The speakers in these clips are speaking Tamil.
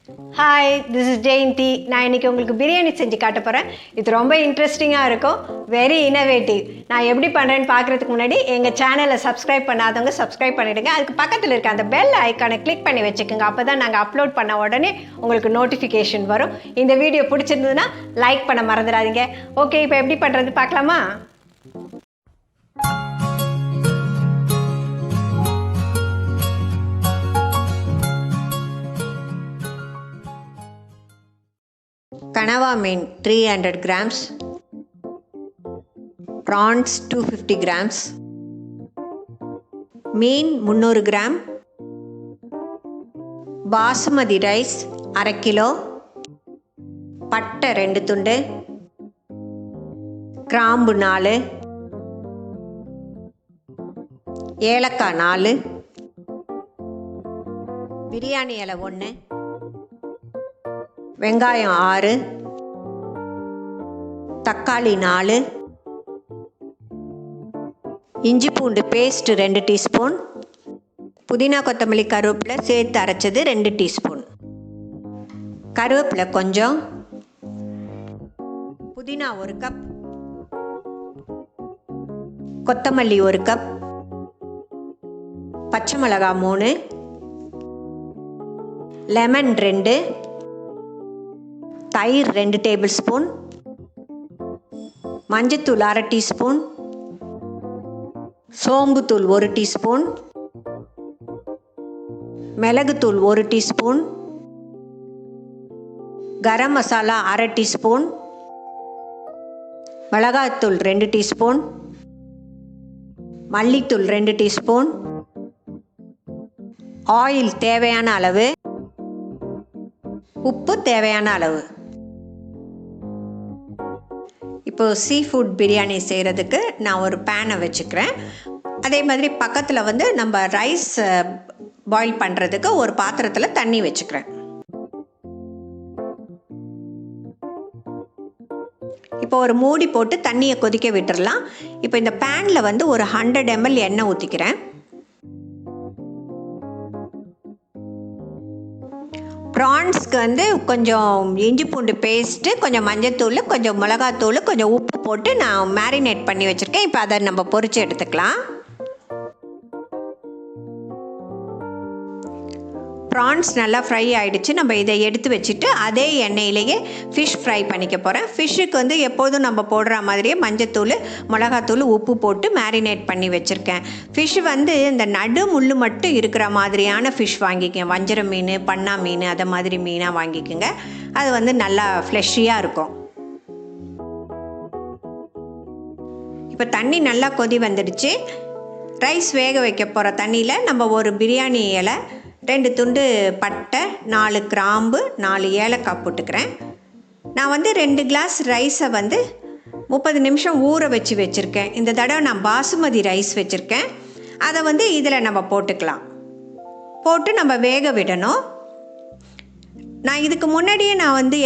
Hi, this is Jayanthi. நான் இன்றைக்கி உங்களுக்கு பிரியாணி செஞ்சு காட்ட போகிறேன். இது ரொம்ப இன்ட்ரெஸ்டிங்காக இருக்கும், வெரி இன்னோவேட்டிவ். நான் எப்படி பண்ணுறேன்னு பார்க்குறதுக்கு முன்னாடி எங்கள் சேனலை சப்ஸ்கிரைப் பண்ணாதவங்க சப்ஸ்கிரைப் பண்ணிவிடுங்க. அதுக்கு பக்கத்தில் இருக்க அந்த பெல் ஐக்கானை கிளிக் பண்ணி வச்சுக்கோங்க. அப்போ தான் நாங்கள் அப்லோட் பண்ண உடனே உங்களுக்கு நோட்டிஃபிகேஷன் வரும். இந்த வீடியோ பிடிச்சிருந்ததுன்னா லைக் பண்ண மறந்துடாதீங்க. ஓகே, இப்போ எப்படி பண்ணுறது பார்க்கலாமா? கனவா மீன் 300 grams, prawns 250 grams, மீன் 300 gram, பாசுமதி ரைஸ் 1/2 கிலோ, பட்டை 2 துண்டு, கிராம்பு 4, ஏலக்காய் 4, பிரியாணி இலை 1, வெங்காயம் 6, தக்காளி 4, இஞ்சி பூண்டு பேஸ்ட் 2 டீஸ்பூன், புதினா கொத்தமல்லி கருவேப்பிலை சேர்த்து அரைச்சது 2 டீஸ்பூன், கருவேப்பிலை கொஞ்சம், புதினா 1 கப், கொத்தமல்லி 1 கப், பச்சை மிளகாய் 3, லெமன் 2, தயிர் 2 டேபிள் ஸ்பூன், மஞ்சத்தூள் 1/2 டீஸ்பூன், சோம்புத்தூள் 1 டீஸ்பூன், மிளகுத்தூள் 1 டீஸ்பூன், கரம் மசாலா 1/2 டீஸ்பூன், மிளகாய்த்தூள் 2 டீஸ்பூன், மல்லித்தூள் 2 டீஸ்பூன், ஆயில் தேவையான அளவு, உப்பு தேவையான அளவு. இப்போது சீ ஃபுட் பிரியாணி செய்கிறதுக்கு நான் ஒரு பேனை வச்சுக்கிறேன். அதே மாதிரி பக்கத்தில் நம்ம ரைஸ் பாயில் பண்ணுறதுக்கு ஒரு பாத்திரத்தில் தண்ணி வச்சுக்கிறேன். இப்போ ஒரு மூடி போட்டு தண்ணியை கொதிக்க விட்டுறலாம். இப்போ இந்த பேனில் ஒரு 100 ml எண்ணெய் ஊற்றிக்கிறேன். ப்ரான்ஸ்க்கு கொஞ்சம் இஞ்சி பூண்டு பேஸ்ட்டு, கொஞ்சம் மஞ்சத்தூள், கொஞ்சம் மிளகாத்தூள், கொஞ்சம் உப்பு போட்டு நான் மேரினேட் பண்ணி வச்சுருக்கேன். இப்போ அதை நம்ம பொரித்து எடுத்துக்கலாம். ப்ரான்ஸ் நல்லா ஃப்ரை ஆகிடுச்சு. நம்ம இதை எடுத்து வச்சுட்டு அதே எண்ணெயிலேயே ஃபிஷ் ஃப்ரை பண்ணிக்க போகிறேன். ஃபிஷ்ஷுக்கு எப்போதும் நம்ம போடுற மாதிரியே மஞ்சத்தூள், மிளகாத்தூள், உப்பு போட்டு மேரினேட் பண்ணி வச்சுருக்கேன். ஃபிஷ் இந்த நடு முள் மட்டும் இருக்கிற மாதிரியான ஃபிஷ் வாங்கிக்கங்க. வஞ்சர மீன், பண்ணா மீன், அதை மாதிரி மீனாக வாங்கிக்கோங்க. அது நல்லா ஃப்ளெஷியாக இருக்கும். இப்போ தண்ணி நல்லா கொதி வந்துடுச்சு. ரைஸ் வேக வைக்க போகிற தண்ணியில் நம்ம ஒரு பிரியாணி இலை, 2 துண்டு பட்டை, 4 கிராம்பு, 4 ஏலக்காய் போட்டுக்கிறேன். நான் 2 கிளாஸ் ரைஸை 30 நிமிஷம் ஊற வச்சுருக்கேன். இந்த தடவை நான் பாசுமதி ரைஸ் வச்சுருக்கேன். அதை இதில் நம்ம போட்டுக்கலாம். போட்டு நம்ம வேக விடணும். நான் இதுக்கு முன்னாடியே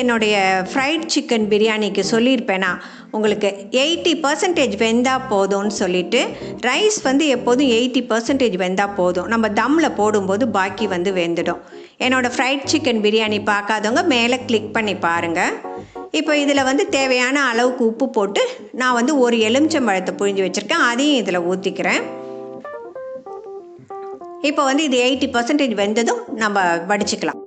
என்னுடைய ஃப்ரைட் சிக்கன் பிரியாணிக்கு சொல்லியிருப்பேனா உங்களுக்கு 80% வெந்தால் போதும்னு சொல்லிவிட்டு. ரைஸ் எப்போதும் 80% வெந்தால் போதும். நம்ம தம்மில் போடும்போது பாக்கி வெந்துடும். என்னோடய ஃப்ரைட் சிக்கன் பிரியாணி பார்க்காதவங்க மேலே கிளிக் பண்ணி பாருங்கள். இப்போ இதில் தேவையான அளவுக்கு உப்பு போட்டு நான் ஒரு எலுமிச்சம்பழத்தை புழிஞ்சு வச்சுருக்கேன். அதையும் இதில் ஊற்றிக்கிறேன். இப்போ இது 80% வெந்ததும் நம்ம வடிச்சுக்கலாம்.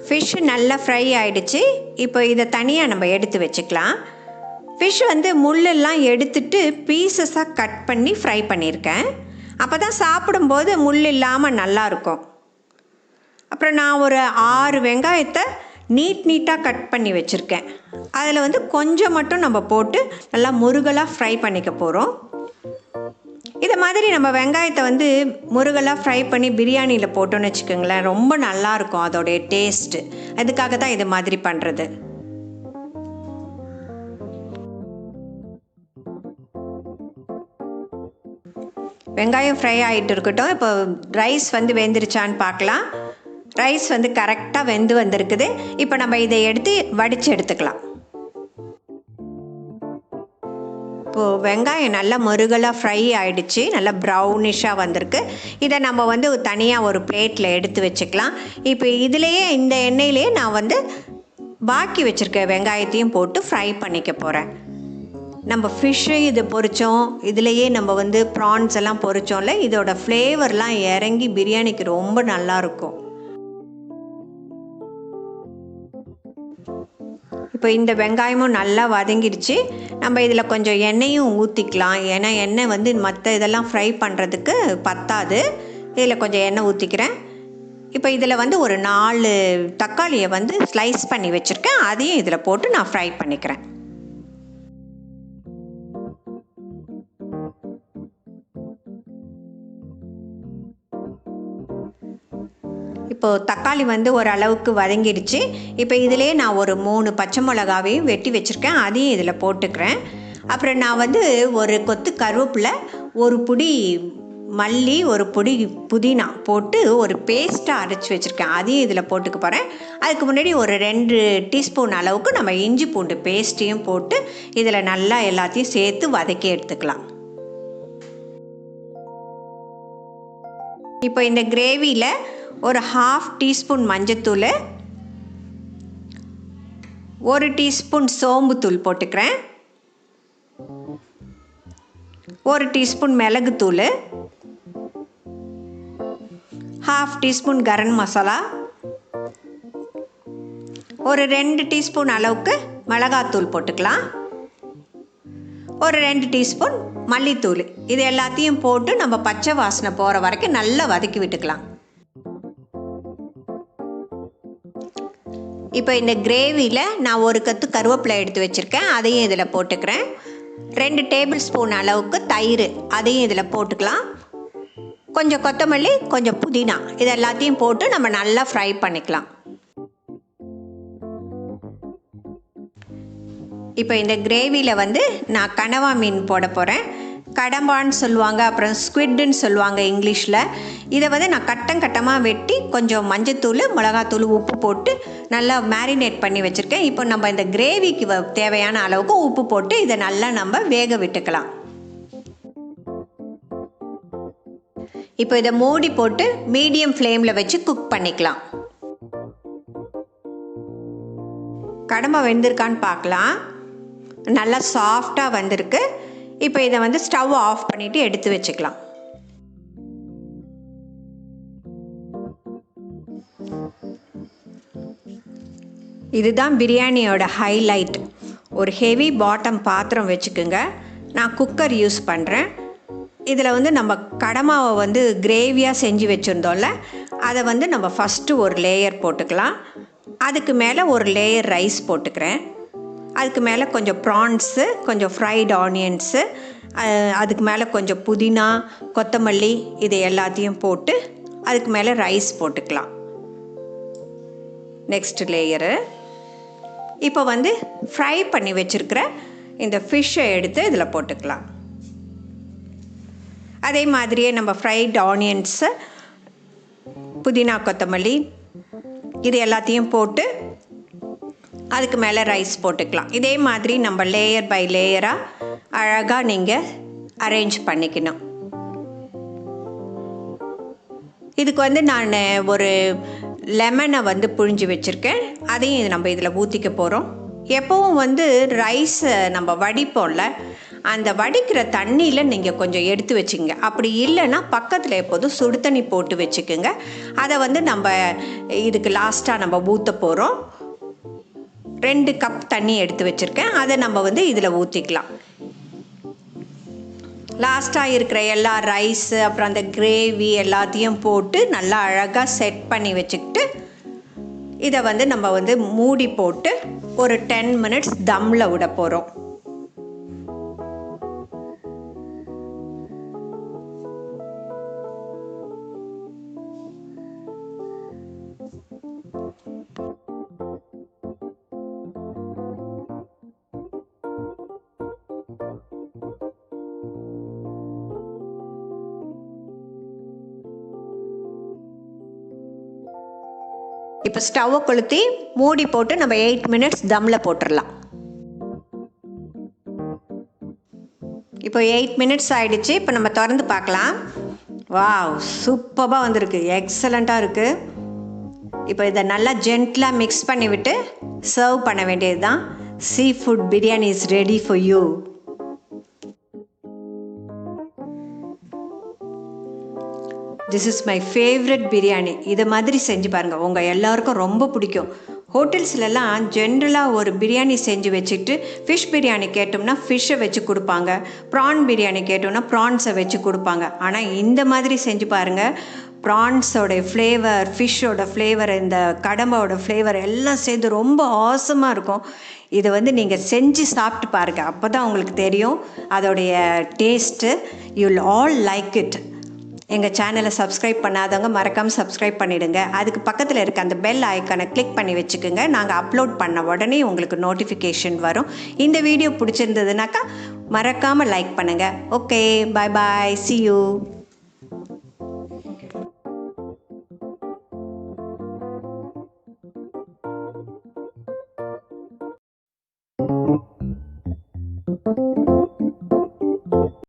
ஃபிஷ்ஷு நல்லா ஃப்ரை ஆகிடுச்சு. இப்போ இதை தனியாக நம்ம எடுத்து வச்சுக்கலாம். ஃபிஷ் முள்ளெல்லாம் எடுத்துட்டு பீசஸாக கட் பண்ணி ஃப்ரை பண்ணியிருக்கேன். அப்போ தான் சாப்பிடும்போது முள் இல்லாமல் நல்லாயிருக்கும். அப்புறம் நான் ஒரு 6 வெங்காயத்தை நீட்டாக கட் பண்ணி வச்சுருக்கேன். அதில் கொஞ்சம் மட்டும் நம்ம போட்டு நல்லா முருகலாக ஃப்ரை பண்ணிக்க போகிறோம். இதை மாதிரி நம்ம வெங்காயத்தை முருகலாக ஃப்ரை பண்ணி பிரியாணியில் போட்டோன்னு வச்சுக்கோங்களேன், ரொம்ப நல்லாயிருக்கும் அதோடைய டேஸ்ட்டு. அதுக்காக தான் இது மாதிரி பண்ணுறது. வெங்காயம் ஃப்ரை ஆகிட்டு இருக்கட்டும். இப்போ ரைஸ் வெந்துருச்சான்னு பார்க்கலாம். ரைஸ் கரெக்டாக வந்திருக்குது. இப்போ நம்ம இதை எடுத்து வடித்து எடுத்துக்கலாம். இப்போது வெங்காயம் நல்லா முருகலாக ஃப்ரை ஆகிடுச்சு, நல்லா ப்ரௌனிஷாக வந்திருக்கு. இதை நம்ம வந்து தனியாக ஒரு பிளேட்டில் எடுத்து வச்சுக்கலாம். இப்போ இதிலையே இந்த எண்ணெயிலே நான் வந்து பாக்கி வச்சுருக்க வெங்காயத்தையும் போட்டு ஃப்ரை பண்ணிக்க போகிறேன். நம்ம ஃபிஷ்ஷு இது பொரித்தோம், இதுலேயே நம்ம வந்து ப்ரான்ஸ் எல்லாம் பொரித்தோம்ல, இதோட ஃப்ளேவர்லாம் இறங்கி பிரியாணிக்கு ரொம்ப நல்லாயிருக்கும். இப்போ இந்த வெங்காயமும் நல்லா வதங்கிடுச்சு. நம்ம இதில் கொஞ்சம் எண்ணெயும் ஊற்றிக்கலாம். ஏன்னா எண்ணெய் வந்து மற்ற இதெல்லாம் ஃப்ரை பண்ணுறதுக்கு பத்தாது. இதில் கொஞ்சம் எண்ணெய் ஊற்றிக்கிறேன். இப்போ இதில் வந்து ஒரு 4 தக்காளியை வந்து ஸ்லைஸ் பண்ணி வச்சுருக்கேன். அதையும் இதில் போட்டு நான் ஃப்ரை பண்ணிக்கிறேன். இப்போது தக்காளி வந்து ஓரளவுக்கு வதங்கிடுச்சு. இப்போ இதிலே நான் ஒரு 3 பச்சை மிளகாவையும் வெட்டி வச்சுருக்கேன், அதையும் இதில் போட்டுக்கிறேன். அப்புறம் நான் வந்து ஒரு கொத்து கருவேப்பிலை, ஒரு புடி மல்லி, ஒரு பொடி புதினா போட்டு ஒரு பேஸ்ட்டாக அரைச்சி வச்சுருக்கேன், அதையும் இதில் போட்டுக்க போகிறேன். அதுக்கு முன்னாடி ஒரு 2 டீஸ்பூன் அளவுக்கு நம்ம இஞ்சி பூண்டு பேஸ்ட்டையும் போட்டு இதில் நல்லா எல்லாத்தையும் சேர்த்து வதக்கி எடுத்துக்கலாம். இப்போ இந்த கிரேவியில் ஒரு 1/2 டீஸ்பூன் மஞ்சத்தூள், 1 டீஸ்பூன் சோம்புத்தூள் போட்டுக்கிறேன், 1 டீஸ்பூன் மிளகுத்தூள், 1/2 டீஸ்பூன் கரம் மசாலா, ஒரு 2 டீஸ்பூன் அளவுக்கு மிளகாத்தூள் போட்டுக்கலாம், ஒரு 2 டீஸ்பூன் மல்லித்தூள். இது எல்லாத்தையும் போட்டு நம்ம பச்சை வாசனை போகிற வரைக்கும் நல்லா வதக்கி விட்டுக்கலாம். இப்போ இந்த கிரேவியில் நான் ஒரு கத்து கருவேப்பிலை எடுத்து வச்சுருக்கேன், அதையும் இதில் போட்டுக்கிறேன். 2 டேபிள் ஸ்பூன் அளவுக்கு தயிர், அதையும் இதில் போட்டுக்கலாம். கொஞ்சம் கொத்தமல்லி, கொஞ்சம் புதினா, இது எல்லாத்தையும் போட்டு நம்ம நல்லா ஃப்ரை பண்ணிக்கலாம். இப்போ இந்த கிரேவியில் வந்து நான் கனவா மீன் போட போகிறேன். கடம்பான்னு சொல்லுவாங்க, அப்புறம் ஸ்குவிட்னு சொல்லுவாங்க இங்கிலீஷில். இதை வந்து நான் கட்டமாக வெட்டி கொஞ்சம் மஞ்சத்தூள், மிளகாத்தூள், உப்பு போட்டு நல்லா மேரினேட் பண்ணி வச்சுருக்கேன். இப்போ நம்ம இந்த கிரேவிக்கு தேவையான அளவுக்கு உப்பு போட்டு இதை நல்லா நம்ம வேக விட்டுக்கலாம். இப்போ இதை மூடி போட்டு மீடியம் ஃப்ளேமில் வச்சு குக் பண்ணிக்கலாம். கடம்பா வெந்திருக்கான்னு பார்க்கலாம். நல்லா சாஃப்டாக வந்திருக்கு. இப்போ இதை வந்து ஸ்டவ் ஆஃப் பண்ணிவிட்டு எடுத்து வச்சுக்கலாம். இதுதான் பிரியாணியோட ஹைலைட். ஒரு ஹெவி பாட்டம் பாத்திரம் வச்சுக்கோங்க. நான் குக்கர் யூஸ் பண்ணுறேன். இதில் வந்து நம்ம கடமாவை வந்து கிரேவியாக செஞ்சு வச்சுருந்தோம்ல, அதை வந்து நம்ம ஃபஸ்ட்டு ஒரு லேயர் போட்டுக்கலாம். அதுக்கு மேலே ஒரு லேயர் ரைஸ் போட்டுக்கிறேன். அதுக்கு மேலே கொஞ்சம் ப்ரான்ஸு, கொஞ்சம் ஃப்ரைட் ஆனியன்ஸு, அதுக்கு மேலே கொஞ்சம் புதினா, கொத்தமல்லி, இது எல்லாத்தையும் போட்டு அதுக்கு மேலே ரைஸ் போட்டுக்கலாம். Next layer. இப்போ வந்து ஃப்ரை பண்ணி வச்சுருக்கிற இந்த ஃபிஷ்ஷை எடுத்து இதில் போட்டுக்கலாம். அதே மாதிரியே நம்ம ஃப்ரைட் ஆனியன்ஸு, புதினா, கொத்தமல்லி, இது எல்லாத்தையும் போட்டு அதுக்கு மேலே ரைஸ் போட்டுக்கலாம். இதே மாதிரி நம்ம லேயர் பை லேயராக அழகாக நீங்கள் அரேஞ்ச் பண்ணிக்கணும். இதுக்கு வந்து நான் ஒரு லெமனை வந்து புழிஞ்சு வச்சுருக்கேன், அதையும் நம்ம இதில் ஊற்றிக்க போகிறோம். எப்போவும் வந்து ரைஸை நம்ம வடிப்போம்ல, அந்த வடிக்கிற தண்ணியில் நீங்கள் கொஞ்சம் எடுத்து வச்சுங்க. அப்படி இல்லைன்னா பக்கத்தில் எப்போதும் சுடு தண்ணி போட்டு வச்சுக்கோங்க. அதை வந்து நம்ம இதுக்கு லாஸ்ட்டாக நம்ம ஊற்ற போகிறோம். 2 கப் தண்ணி எடுத்து வச்சுருக்கேன், அதை நம்ம வந்து இதில் ஊற்றிக்கலாம். லாஸ்ட்டாக இருக்கிற எல்லா ரைஸு, அப்புறம் அந்த கிரேவி எல்லாத்தையும் போட்டு நல்லா அழகாக செட் பண்ணி வச்சுக்கிட்டு இதை வந்து நம்ம வந்து மூடி போட்டு ஒரு 10 மினிட்ஸ் தம்மில் விட போகிறோம். இப்போ ஸ்டவ்வை கொளுத்தி மூடி போட்டு நம்ம 8 மினிட்ஸ் தம்மில் போட்டுடலாம். இப்போ 8 மினிட்ஸ் ஆகிடுச்சு. இப்போ நம்ம திறந்து பார்க்கலாம். வாவ், சூப்பராக வந்திருக்கு, எக்ஸலண்ட்டாக இருக்குது. இப்போ இதை நல்லா ஜென்டிலாக மிக்ஸ் பண்ணிவிட்டு சர்வ் பண்ண வேண்டியது தான். Seafood biryani is ready for you. This is my favourite biryani. இதை மாதிரி செஞ்சு பாருங்கள், உங்கள் எல்லாருக்கும் ரொம்ப பிடிக்கும். ஹோட்டல்ஸ்லலாம் ஜென்ரலாக ஒரு பிரியாணி செஞ்சு வச்சுட்டு ஃபிஷ் பிரியாணி கேட்டோம்னா ஃபிஷ்ஷை வச்சு கொடுப்பாங்க, ப்ரான் பிரியாணி கேட்டோம்னா ப்ரான்ஸை வச்சு கொடுப்பாங்க. ஆனால் இந்த மாதிரி செஞ்சு பாருங்கள், ப்ரான்ஸோட ஃப்ளேவர், ஃபிஷ்ஷோட ஃப்ளேவர், இந்த கடம்போட ஃப்ளேவர் எல்லாம் சேர்ந்து ரொம்ப ஆசமாக இருக்கும். இதை நீங்கள் செஞ்சு சாப்பிட்டு பாருங்கள், அப்போ தான் உங்களுக்கு தெரியும் அதோடைய taste. You will all like it. எங்கள் சேனலை சப்ஸ்கிரைப் பண்ணாதவங்க மறக்காமல் சப்ஸ்கிரைப் பண்ணிவிடுங்க. அதுக்கு பக்கத்தில் இருக்க அந்த பெல் ஐக்கானை கிளிக் பண்ணி வச்சுக்கோங்க. நாங்கள் அப்லோட் பண்ண உடனே உங்களுக்கு நோட்டிஃபிகேஷன் வரும். இந்த வீடியோ பிடிச்சிருந்ததுனாக்கா மறக்காமல் லைக் பண்ணுங்கள். Okay, bye bye, see you.